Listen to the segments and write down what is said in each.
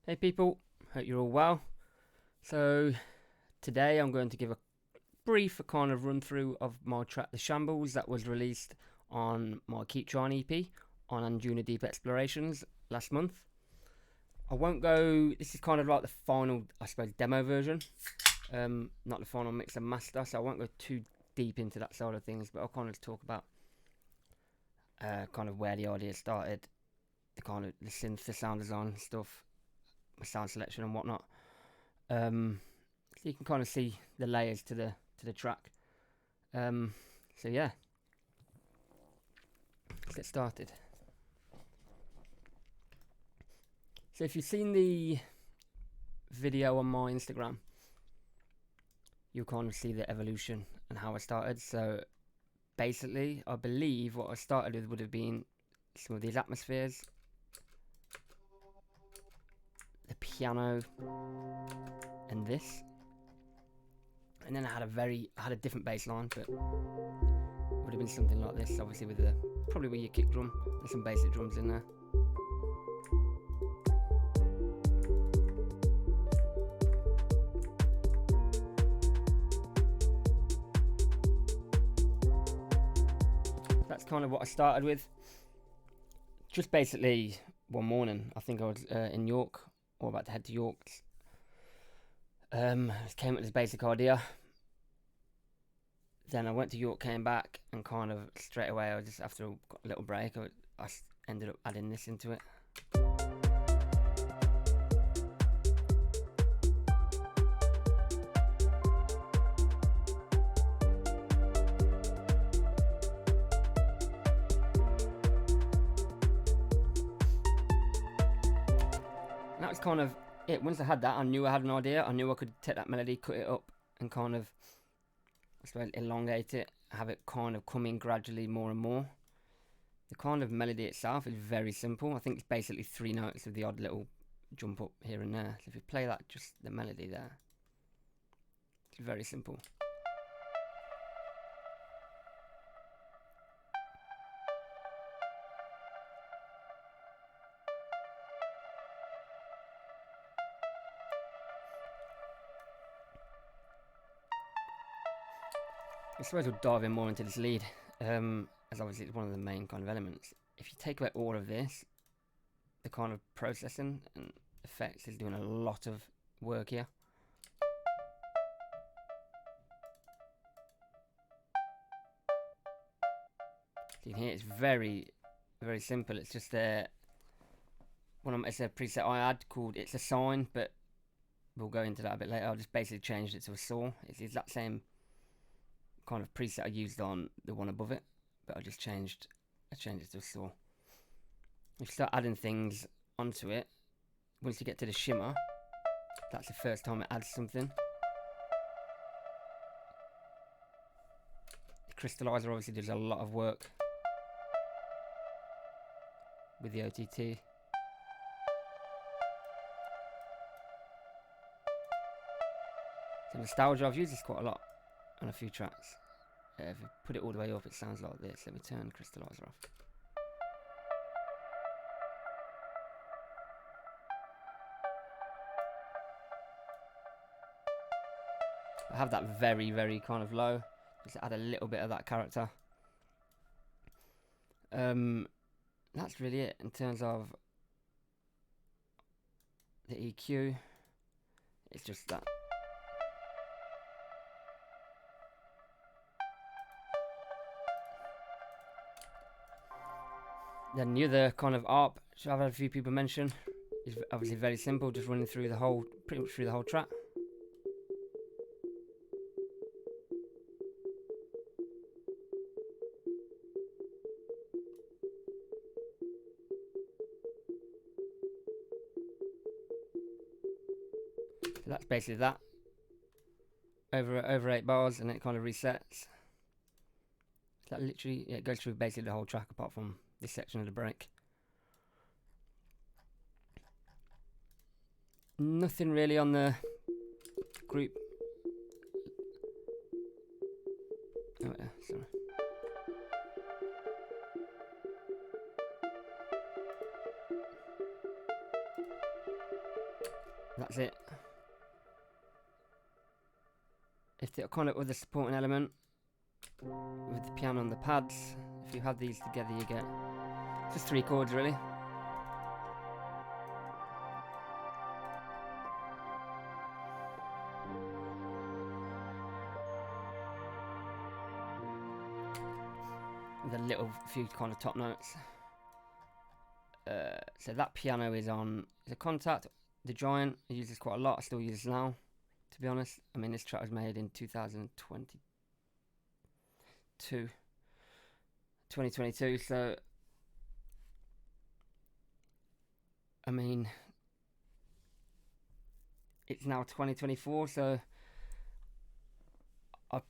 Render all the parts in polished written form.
Hey people, hope you're all well. So today I'm going to give a brief kind of run through of my track The Shambles that was released on my Keep Trying EP on Anjunadeep Explorations last month. I won't go, this is kind of like the final, I suppose, demo version, not the final mix and master, so I won't go too deep into that side of things, but I'll kind of talk about kind of where the idea started, the kind of the synth, the sound design stuff, my sound selection and whatnot. So you can kind of see the layers to the track. So yeah, let's get started. So if you've seen the video on my Instagram, you'll kind of see the evolution and how I started. So basically, I believe what I started with would have been some of these atmospheres, the piano, and this. And then I had a different bass line, but it would have been something like this, obviously probably with your kick drum and some basic drums in there. That's kind of what I started with. Just basically one morning, I think I was in York, or about to head to York. Came up with this basic idea. Then I went to York, came back, and kind of straight away, I just after a little break, I ended up adding this into it. And that was kind of it. Once I had that, I knew I had an idea. I knew I could take that melody, cut it up, and kind of, I suppose, elongate it, have it kind of come in gradually more and more. The kind of melody itself is very simple. I think it's basically 3 notes with the odd little jump up here and there. So if you play that, just the melody there, it's very simple. I suppose we'll dive in more into this lead, as obviously it's one of the main kind of elements. If you take away all of this, the kind of processing and effects is doing a lot of work here. So you can hear it's very, very simple. It's just it's a preset I had called It's a Sign, but we'll go into that a bit later. I just basically changed it to a saw. It's the exact same kind of preset I used on the one above it, but I changed it to a saw. If you start adding things onto it, once you get to the shimmer, that's the first time it adds something. The crystallizer obviously does a lot of work with the OTT. So nostalgia, I've used this quite a lot on a few tracks. If you put it all the way up, it sounds like this. Let me turn the crystallizer off. I have that very, very kind of low, just to add a little bit of that character. That's really it in terms of the EQ. It's just that. Then the other kind of ARP, which I've had a few people mention, is obviously very simple, just running through pretty much through the whole track. So that's basically that. Over 8 bars, and it kind of resets. That literally, it goes through basically the whole track apart from this section of the break. Nothing really on the group. Oh yeah, sorry. That's it. If they're kind of with a supporting element with the piano and the pads, if you have these together, you get just 3 chords really. With a little few kind of top notes. So that piano is on a Contact, the Giant. I use this quite a lot. I still use this now, to be honest. I mean, this track was made in 2022, so I mean, it's now 2024, so I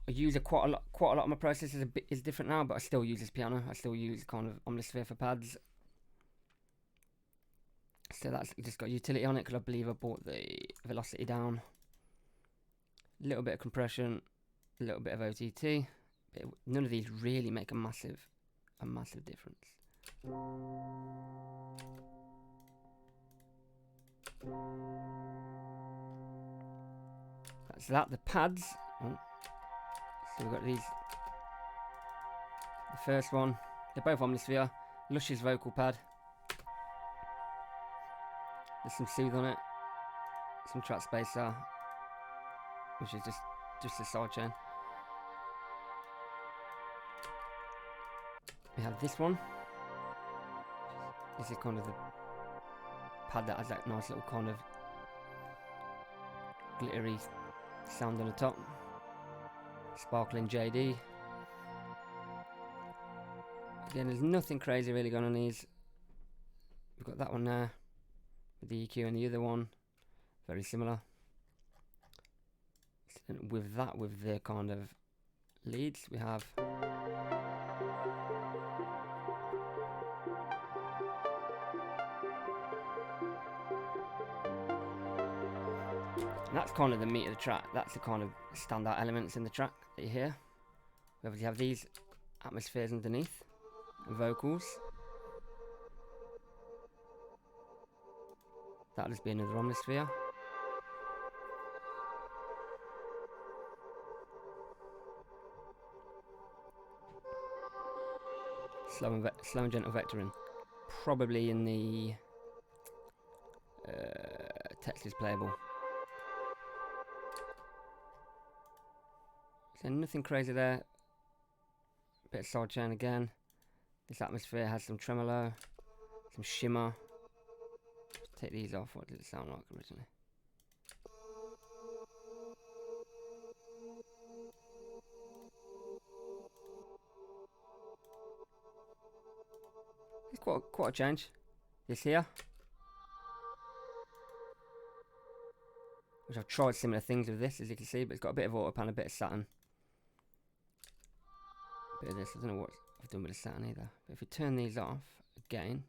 use it quite a lot. Quite a lot of my process is different now, but I still use this piano. I still use kind of Omnisphere for pads. So that's just got utility on it because I believe I brought the velocity down. A little bit of compression, a little bit of OTT. None of these really make a massive difference. That's that. The pads. Oh. So we've got these. The first one, they're both Omnisphere. Lush's vocal pad. There's some Soothe on it. Some track spacer, which is just a sidechain. We have this one. This is kind of the pad that has that nice little kind of glittery sound on the top. Sparkling JD. Again, there's nothing crazy really going on these. We've got that one there with the EQ, and the other one very similar. And with that, with the kind of leads, we have and that's kind of the meat of the track. That's the kind of standout elements in the track that you hear. We obviously have these atmospheres underneath, and vocals. That'll just be another Omnisphere. Slow and gentle vectoring. Probably in the text is playable. So nothing crazy there. Bit of sidechain again. This atmosphere has some tremolo, some shimmer. Take these off. What did it sound like originally? It's quite a change. This here, which I've tried similar things with this, as you can see, but it's got a bit of autopan, a bit of satin, a bit of this. I don't know what I've done with the satin either. But if we turn these off again.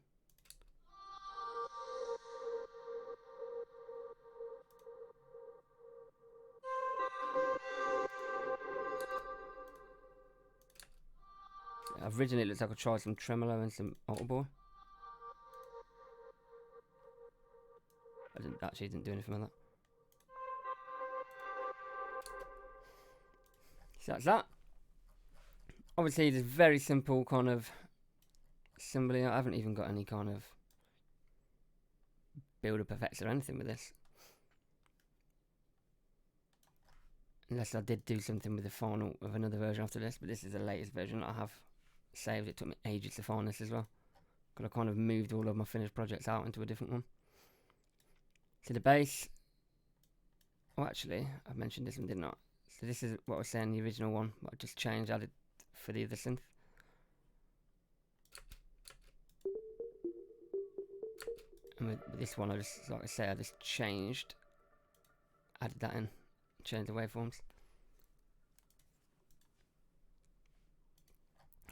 Originally it looks like I tried some tremolo and some alto boy. I didn't do anything with that. So that's that. Obviously there's very simple kind of assembly. I haven't even got any kind of build-up effects or anything with this. Unless I did do something with the final of another version after this, but this is the latest version that I have saved. It took me ages to find this as well, because I kind of moved all of my finished projects out into a different one. So the bass, oh actually I mentioned this one, didn't I? So this is what I was saying, the original one, but I just changed, added for the other synth. And with this one, I just, like I say, I just changed, added that in, changed the waveforms.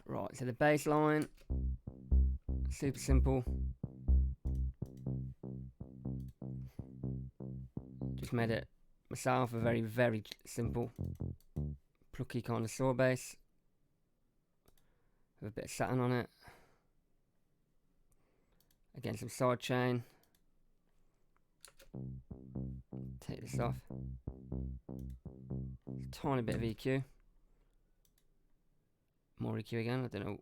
Right, so the bass line, super simple. Just made it myself, a very, very simple, plucky kind of saw bass with a bit of satin on it. Again, some side chain. Take this off. Tiny bit of EQ. More EQ again. I don't know.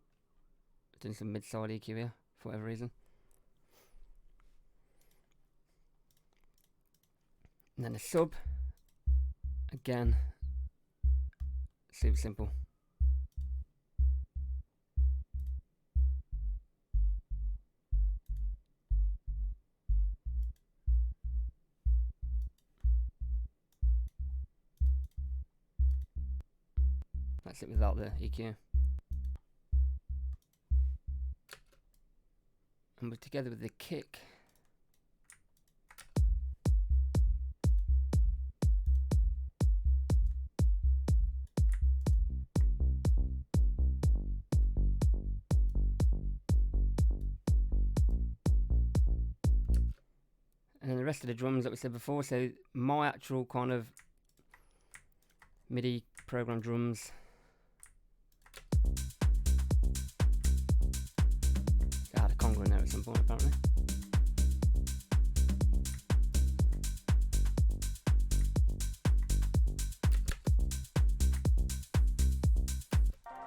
Doing some mid-side EQ here for whatever reason. And then a sub. Again, super simple. That's it without the EQ. And we're together with the kick. And then the rest of the drums that we said before, so my actual kind of MIDI program drums. I had a conga in there at some point apparently.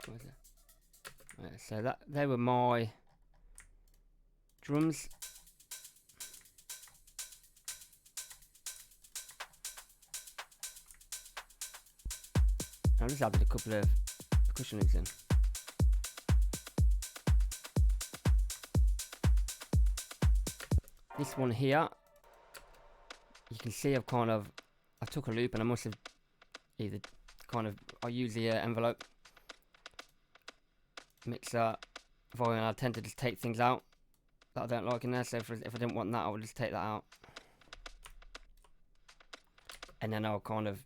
What is it? Yeah, so that they were my drums. I just added a couple of percussion loops in. This one here, you can see I took a loop and I must have either I use the envelope mixer volume, and I tend to just take things out that I don't like in there, so if I didn't want that I would just take that out. And then I'll kind of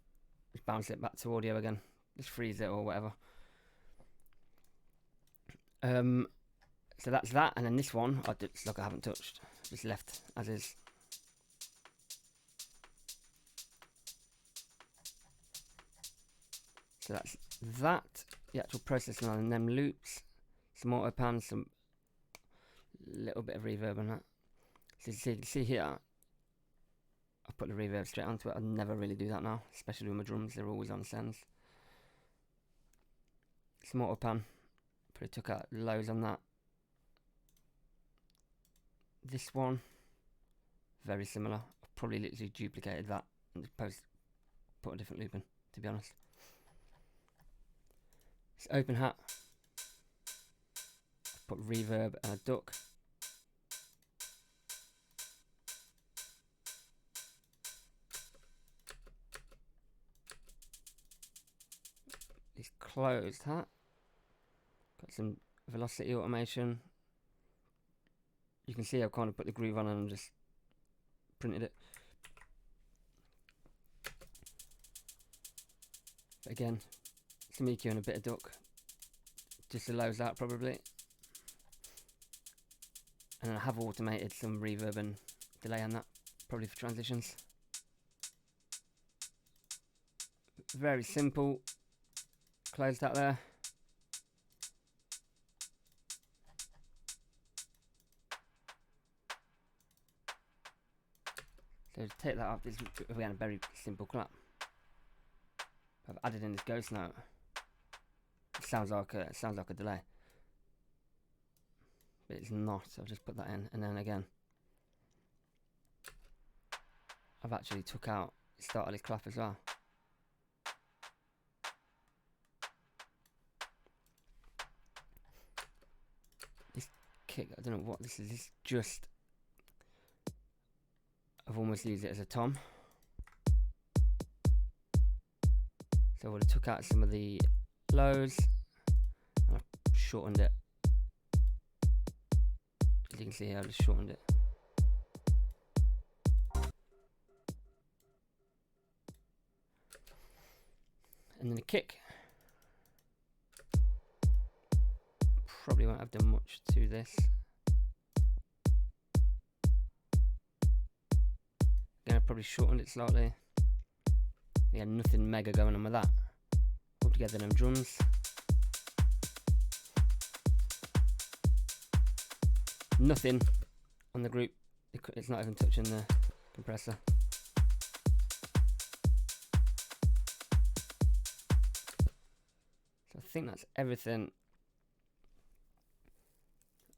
just bounce it back to audio again. Just freeze it or whatever. So that's that, and then this one I haven't touched, just left as is. So that's that. The actual processing on them loops, some auto pan, some little bit of reverb on that. So you can see here, I've put the reverb straight onto it. I never really do that now, especially with my drums. They're always on sends. Some auto pan, probably took out lows on that. This one, very similar. I've probably literally duplicated that and just put a different loop in, to be honest. It's open hat. Put reverb and a duck. It's closed hat. Got some velocity automation. You can see I've kind of put the groove on and just printed it. But again, some EQ and a bit of duck. Just allows that probably. And I have automated some reverb and delay on that, probably for transitions. Very simple. Closed that there. So to take that off, this is again a very simple clap. I've added in this ghost note. It sounds like a delay, but it's not. So I've just put that in, and then again, I've actually took out the start of this clap as well. This kick, I don't know what this is. This is just. I've almost used it as a tom. So I would have took out some of the lows and I shortened it. As you can see here, I just shortened it. And then the kick. Probably won't have done much to this. I probably shortened it slightly. Yeah, nothing mega going on with that. Put together them drums. Nothing on the group. It's not even touching the compressor. So I think that's everything.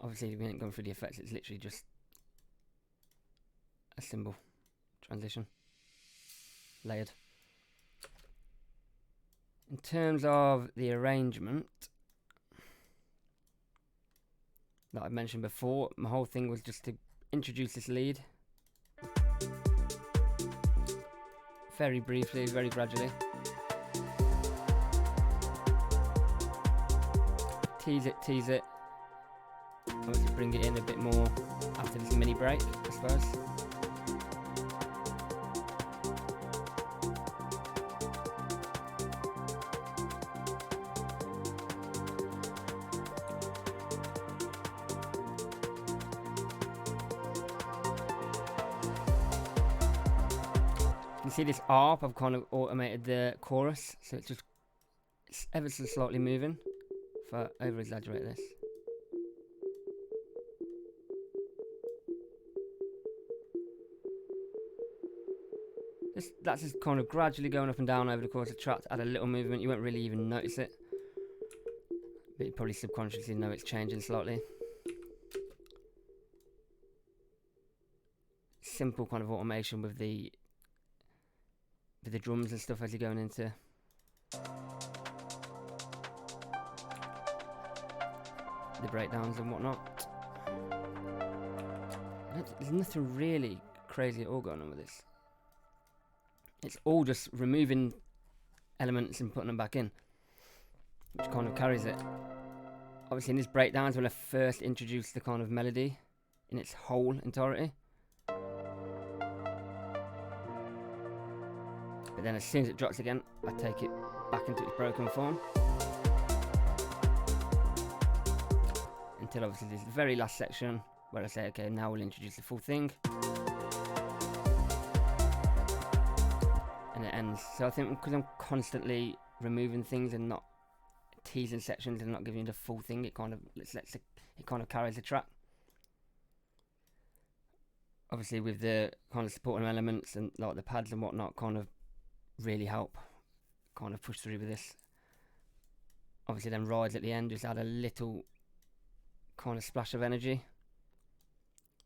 Obviously we ain't going through the effects, it's literally just a cymbal transition layered. In terms of the arrangement that I mentioned before, my whole thing was just to introduce this lead very briefly, very gradually. Tease it. Obviously bring it in a bit more after this mini break, I suppose. You can see this ARP, I've kind of automated the chorus, so it's ever so slightly moving if I over exaggerate this. That's just kind of gradually going up and down over the course of the track to add a little movement. You won't really even notice it, but you probably subconsciously know it's changing slightly. Simple kind of automation with the drums and stuff as you're going into the breakdowns and whatnot. There's nothing really crazy at all going on with this. It's all just removing elements and putting them back in, which kind of carries it. Obviously in these breakdowns when I first introduced the kind of melody in its whole entirety, but then as soon as it drops again, I take it back into its broken form. Until obviously this very last section where I say, okay, now we'll introduce the full thing. And it ends. So I think because I'm constantly removing things and not teasing sections and not giving you the full thing, it kind of carries the track. Obviously with the kind of supporting elements and like the pads and whatnot kind of really help kind of push through with this. Obviously then rides at the end just add a little kind of splash of energy.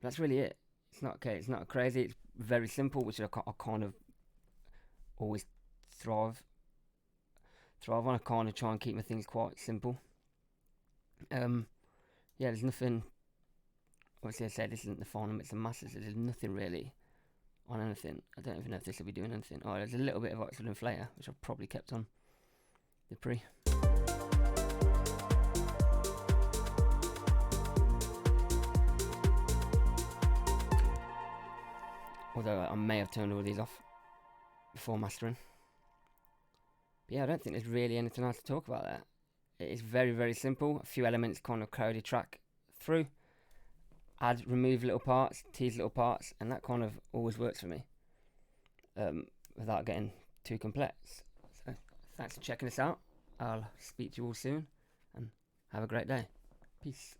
That's really it. It's not crazy, it's very simple, which I kind of always thrive on. I kind of try and keep my things quite simple. Yeah, there's nothing. Obviously I said this isn't the final mix and masters, so there's nothing really on anything. I don't even know if this will be doing anything. Oh, there's a little bit of Oxford Inflator, which I've probably kept on the pre. Although I may have turned all these off before mastering. But yeah, I don't think there's really anything else to talk about there. It is very, very simple. A few elements kind of carry the track through. Add, remove little parts, tease little parts, and that kind of always works for me. Without getting too complex. So thanks for checking this out. I'll speak to you all soon, and have a great day. Peace.